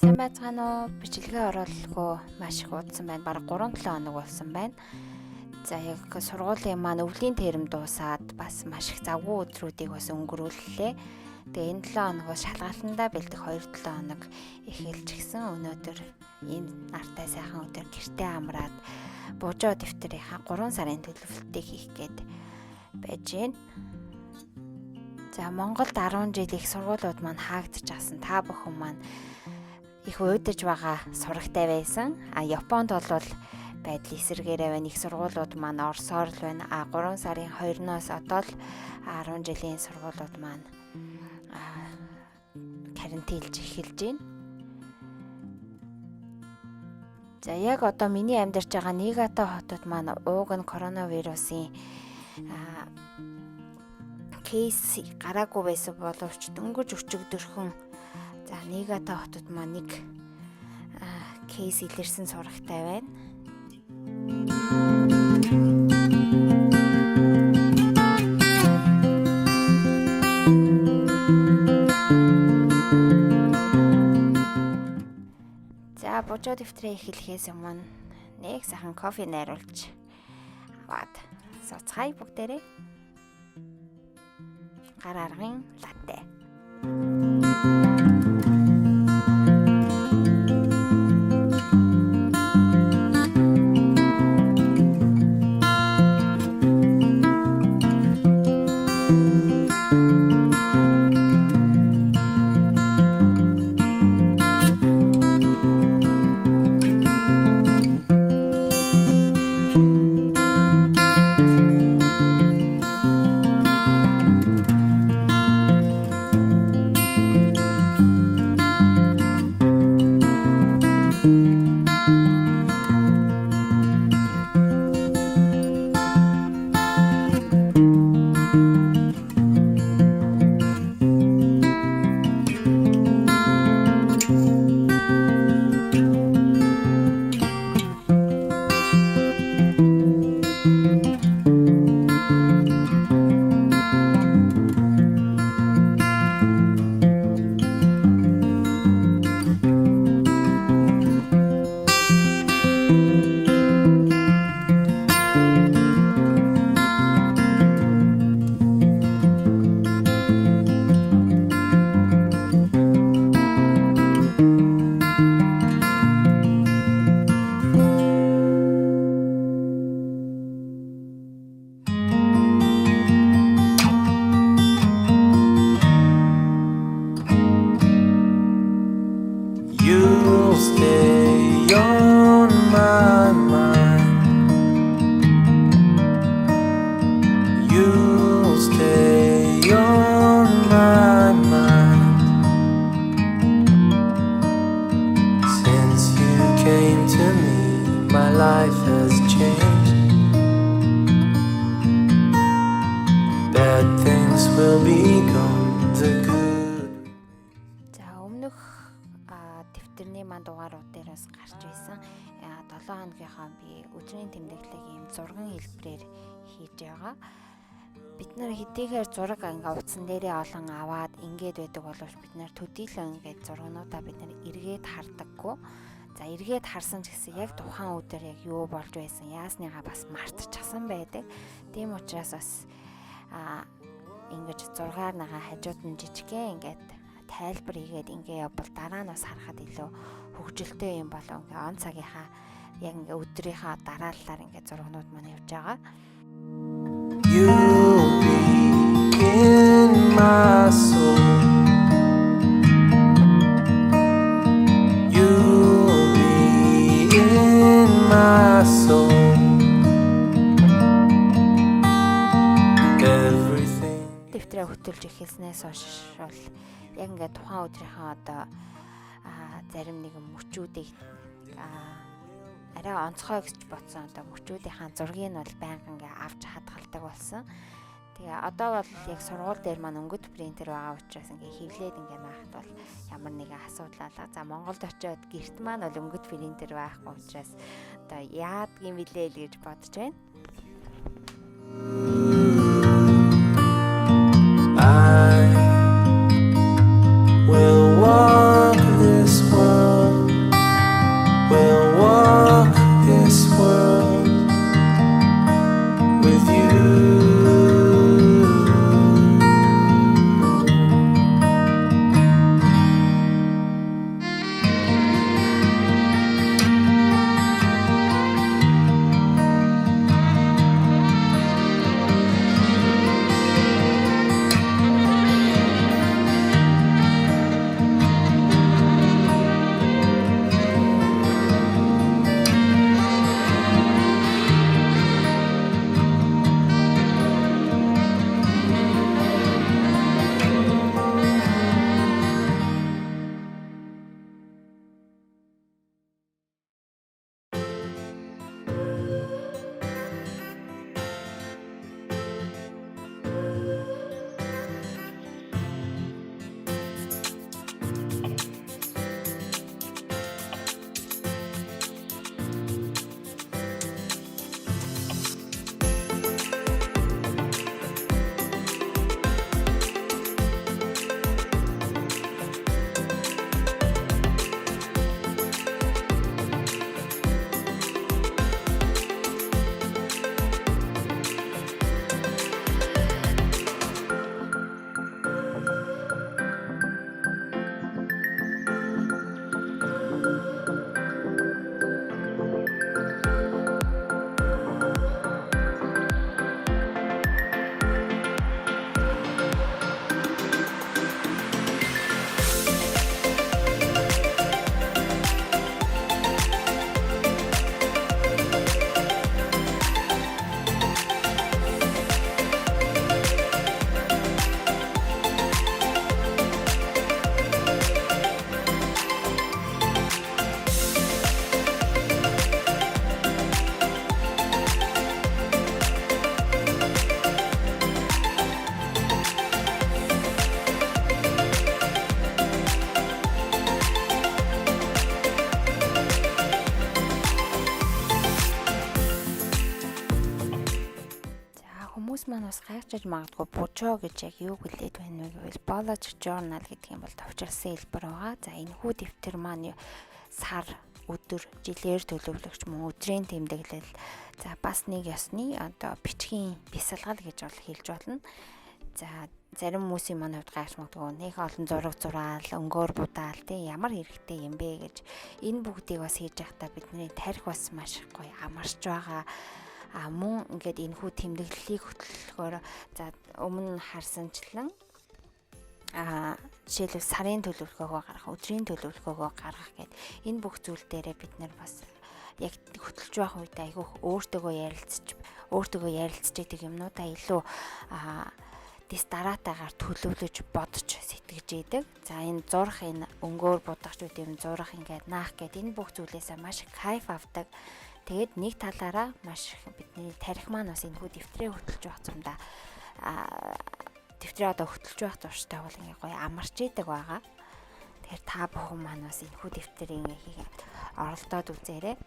Сайн байцгаана уу? Бичлэгээ оруулалгүй маш их удсан байна. Бараг 3-7 хоног болсон байна. За яг сургуулийн маань өвлийн тэрэм дуусаад бас маш их завгүй өдрүүдийг бас өнгөрүүллээ. Тэгээ энэ 7 хоногоос шалгалтандаа бэлдэх 2-7 хоног эхэлж гисэн. Өнөөдөр энэ нартай сайхан өдөр гэртээ амраад буужоо дэвтэрийнхаа 3 сарын төлөвлөлтийг хийх гээд байж байна. За Монголд 10 жил их сургуулиуд маань хаагдчихсан. Та бүхэн маань их уйдаж байгаа сурагтай байсан. Японд бол байдал эсэргээрээ байна. Их сургуулиуд маань Оросоор л байна. 3 сарын 2-ноос одоо л 10 жилийн сургуулиуд маань карантинлж эхэлж байна. За яг одоо миний амьдарч байгаа Нигата хотод маань ууг нь коронавирусын кейс гараагүй байсан боловч дөнгөж өчигдөрхөн за Нигата хотод маань нэг кейс илэрсэн сурагтай байна. За буужоо дэвтрээ эхлэхээс өмнө нэг сайхан кофе найруулж аваад суцгаая бүгдээрээ. Гар аргын латте. Дэвтэрний маань дугаарууд дээр бас гарч байсан. 7 хоногийнхаа би өдрийн тэмдэглэлийг ийм зурган хэлбэрээр хийж байгаа. Бид нар хэдийгээр зураг ингээ утсан дээрээ олон аваад ингээд байдаг боловч бид нар төдийлөн ингээд зургнуудаа бид нар эргээд хардаггүй. За эргээд харсан ч гэсэн яг тухайн өдөр яг юу болж байсан яасныгаа бас мартчихсан байдаг. Тийм учраас бас ингэж зургаар нагаа хажууд нь жижигхэн ингээд тайлбар хийгээд ингээ явбал дараа нь бас харахад илүү хөгжилтэй юм болов ингээ он цагийнхаа яг ингээ өдрийнхаа дараалалаар ингээ зургнууд маань явж байгаа. You'll be in my soul. You'll be in my soul. Everything. Дэвтрээ хөтөлж эхэлснээс хойш бол яг ингээ тухайн өдрийнхөө одоо зарим нэгэн мөчүүдийг арай онцгой гэж бодсон одоо мөчүүдийнхаа зургийг нь бол байнга ингээ авч хадгалдаг болсон. Тэгээ одоо бол яг сургууль дээр маань өнгөт принтер байгаа учраас ингээ хевлээд ингээ наахад бол ямар нэгэн асуудал алга. За Монголд очиод гэрт маань бол өнгөт принтер байхгүй учраас одоо яадгийн билээ л гэж бодож байна. Will walk this world маань бас гайхаж магадгүй бужоо гэж яг юу хэлээд байна вэ гэвэл biology journal гэдэг юм бол товчралсан хэлбэр байгаа. За энэ хүү дэвтэр маань сар, өдөр, жилээр төлөвлөгч мөн өдрийн тэмдэглэл. За бас нэг ёсны одоо бичгийн бясалгал гэж бол хэлж болно. За зарим хүмүүсийн маань хувьд гайхаж магадгүй нэг олон зураг зураал, өнгөөр будаал тий ямар хэрэгтэй юм бэ гэж энэ бүгдийг бас хийж байхдаа бидний тарих бас маш гоё амарч байгаа. Мөн ингээд энэ хүү тэмдэглэлийг хөтлөхөөр за өмнө харсанчлан жишээлбэл сарын төлөвлөгөөгөө гаргах, өдрийн төлөвлөгөөгөө гаргах гэд энэ бүх зүйл дээрээ бид нар бас яг хөтлж байх үед айгүйх өөртөөгөө ярилцж идэг юмнуудаа илүү дараатаагаар төлөвлөж бодож сэтгэж идэг. За энэ зурх, энэ өнгөөр будагч үт юм зурх ингээд наах гэд энэ бүх зүйлээсээ маш их кайф авдаг. Тэгээд нэг талаараа маш бидний тарих маань бас энэ хүү дэвтрээ хөтлж байх юмдаа дэвтрээ одоо хөтлж байх турштай бол ингээ гоё амарч идэг байгаа. Тэгэхээр та бүхэн маань бас энэ хүү дэвтрийг ингээ оролдоод үзээрэй.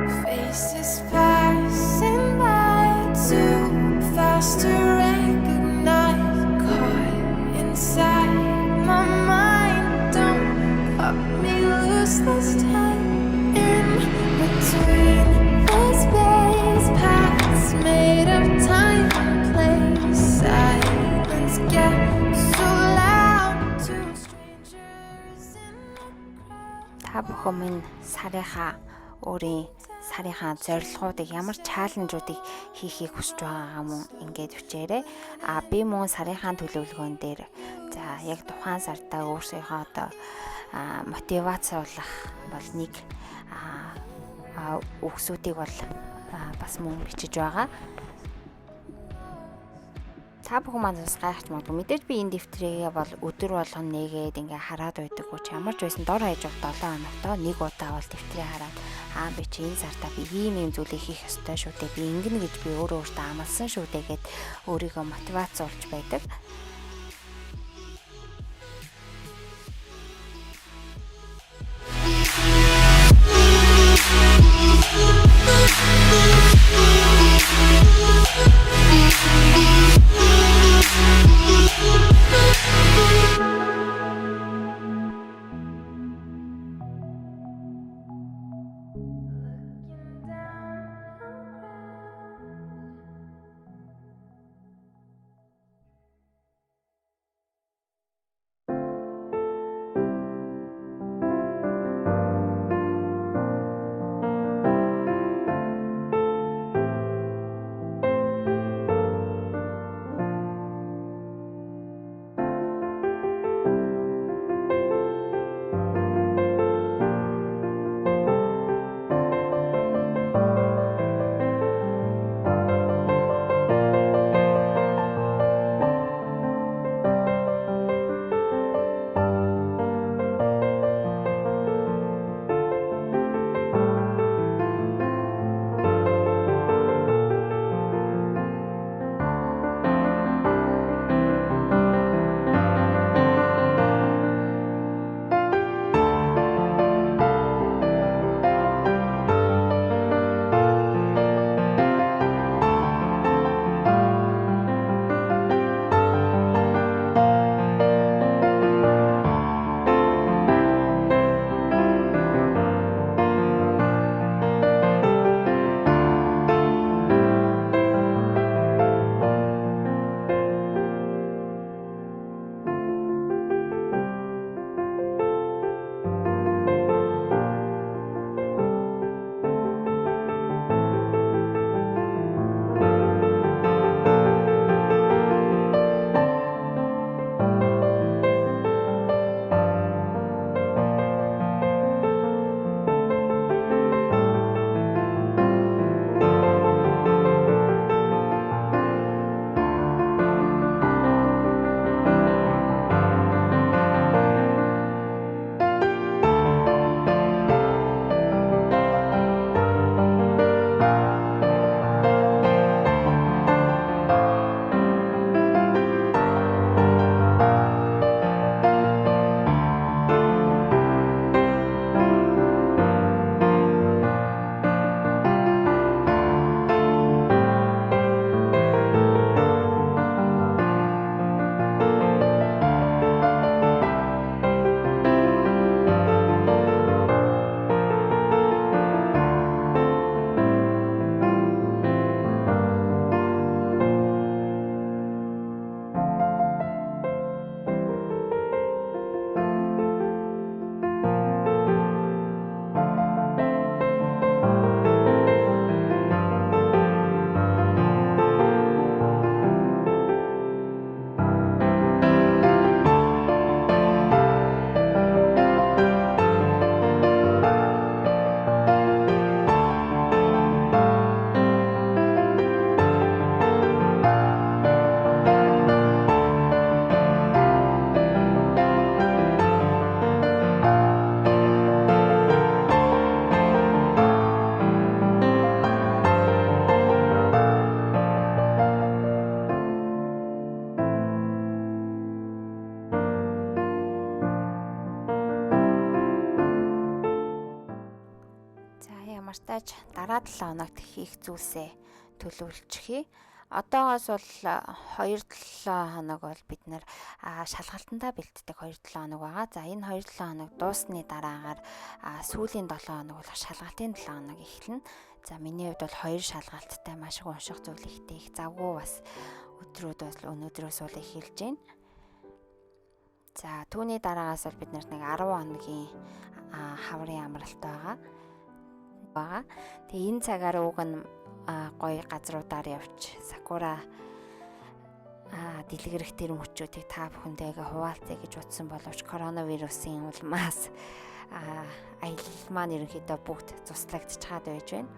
Faces passing by too fast to recognize. Caught inside my mind, don't cut me loose this time. In between the space paths made of time and place, silence gets so loud to strangers in the crowd. Та бүхэн минь өөрийн сарынхаа зорилгоодыг ямар чаленжуудыг хийхийг хүсэж байгаа юм ингээд өчээрээ би мөн сарынхаа төлөвлөгөөн дээр за яг тухайн сартаа өөрсдийнхөө одоо мотивацуулах бол нэг үгсүүдийг бол бас мөн бичиж байгаа. Та бүхэн маань бас гайхаж магадгүй мэдээж би энэ дэвтрээ бол өдөр болгон нээгээд ингээ хараад байдаг гэж ямар ч байсан дор хаяж 7 хоногтоо нэг удаа бол дэвтрээ хараад би чи энэ сартаа би ийм зүйлийг хийх ёстой шүү дээ. Би ингэнэ гэж би өөрөө өөртөө амласан шүү дээ гэд өөрийгөө мотивацуулж байдаг. ямар ч тааж дараа 7 хоногт хийх зүйлсээ төлөвлөчихье. Одоогоос бол 2-7 хоног бол бид нэр шалгалтандаа бэлддэг 2-7 хоног байгаа. За энэ 2-7 хоног дуусны дараагаар сүүлийн 7 хоног бол шалгалтын 7 хоног эхэлнэ. За миний хувьд бол 2 шалгалттай маш их унших зүйл ихтэй их завгүй бас өдрүүд бол өнөөдрөөс бол эхэлж байна. За түүний дараагаас бол бид нэг 10 хоногийн хаврын амралт байгаа. Тэгээ энэ цагаар уг нь гоё газруудаар явж сакура дэлгэрэх тэр мөчүүдийг та бүхэнтэйгээ хуваалцъя гэж утсан боловч коронавирусын улмаас аялал маань ерөнхийдөө бүгд цуслагдчихад байж байна.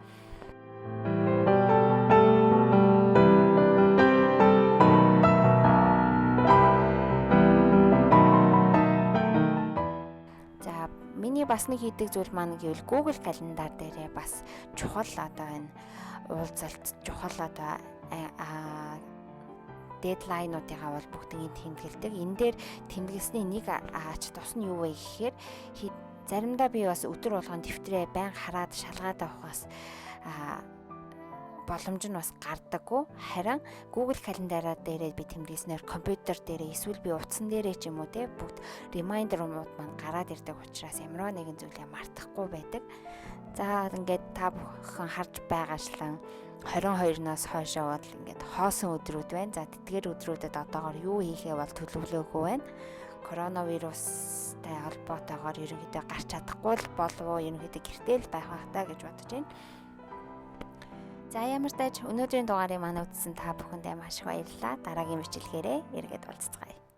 Миний бас нэг хийдэг зүйл маань гэвэл Google календар дээрээ бас чухал одоо энэ уулзалт чухал одоо дедлайнуудыгаа бол бүгдийг тэмдэглэдэг. Энэ дээр тэмдэглэсний нэг ач тус нь юу вэ гэхээр заримдаа би бас өдөр болгон дэвтрээ байн хараад шалгаад авахаас боломж нь бас гардаггүй. Харин Google календараа дээрээ би тэмдэглэснээр компьютер дээрээ эсвэл би утсан дээрээ ч юм уу те бүгд ремайндерууд маань гараад ирдэг учраас ямар нэгэн зүйлээ мартахгүй байдаг. За ингээд та бүхэн харж байгаачлан 22-наас хойшоо бол ингээд хоосон өдрүүд байна. За тэдгээр өдрүүдэд одоогоор юу хийхээ бол төлөвлөөгүй байна. Коронавирустай холбоотойгоор ерөнхийдөө гарч чадахгүй болов уу, ерөнхийдөө гэртээ л байх байхтаа гэж бодож байна. За ямар ч тааж өнөөдрийн дугаарыг маань үзсэн та бүхэндээ маш их баярлалаа. Дараагийн бичлэгээрээ эргээд уулзцгаая.